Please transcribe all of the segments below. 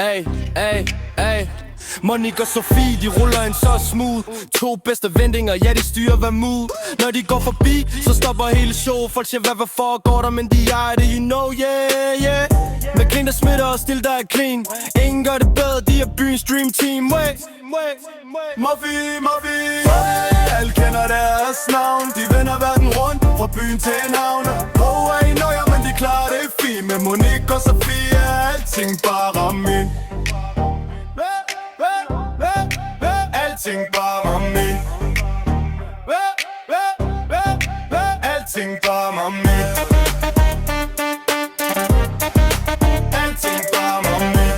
Ay, ay, ay. Monique og Sofie, de ruller en så smooth. To bedste vendinger, ja de styrer hvad mood. Når de går forbi, så stopper hele show. Folk siger hvad foregår der, men de ejer det, you know, yeah, yeah. Med clean der smitter og stil der er clean. Ingen gør det bedre, de er byens dream team. Wait, Muffy, alle kender deres navn. De vender verden rundt, fra byen til en havn. Oh, I know, ja, men de klarer det fint. Med Monique og Sofie er alting bare min. Alting bare min. Alting bare min. Alting bare min.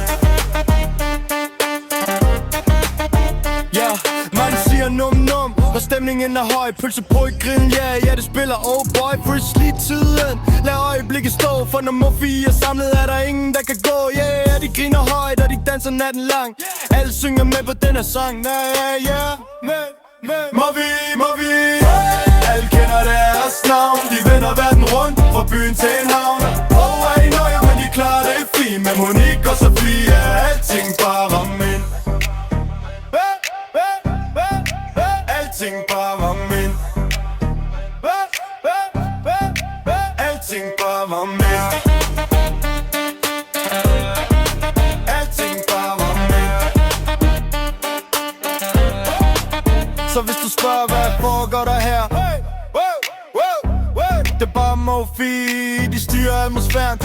Ja, man siger num-num, når stemningen er høj. Pølse på i grillen, ja, det spiller oh boy. First lige tiden, lad øjeblikket stå. For når Muffy er samlet, er der ingen, der kan gå. Yeah, de griner højt, og de danser natten lang. Alle synger med på den her sang. Yeah, Muffy, alle kender deres navn. De vender verden rundt, fra byen til en havn. Oh, I know, ja, men de klarer det fint. Med Monique og Sofie er alting bare min. Alting bare min. Alting bare min. Alting bare min. Så hvis du spørger hvad foregår der her, det er bare Muffy, de styrer atmosfæren.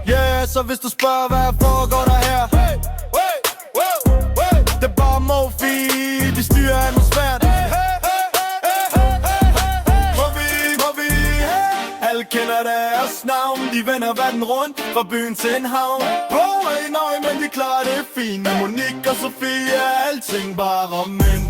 Yeah, så hvis du spørger hvad foregår der her, det er bare Muffy, de styrer atmosfæren. Muffy, alle kender deres navn. De vender verden rundt, fra byen til en havn. Oh, nej, men de klarer det fint. Med Monique og Sofie er alting bare min.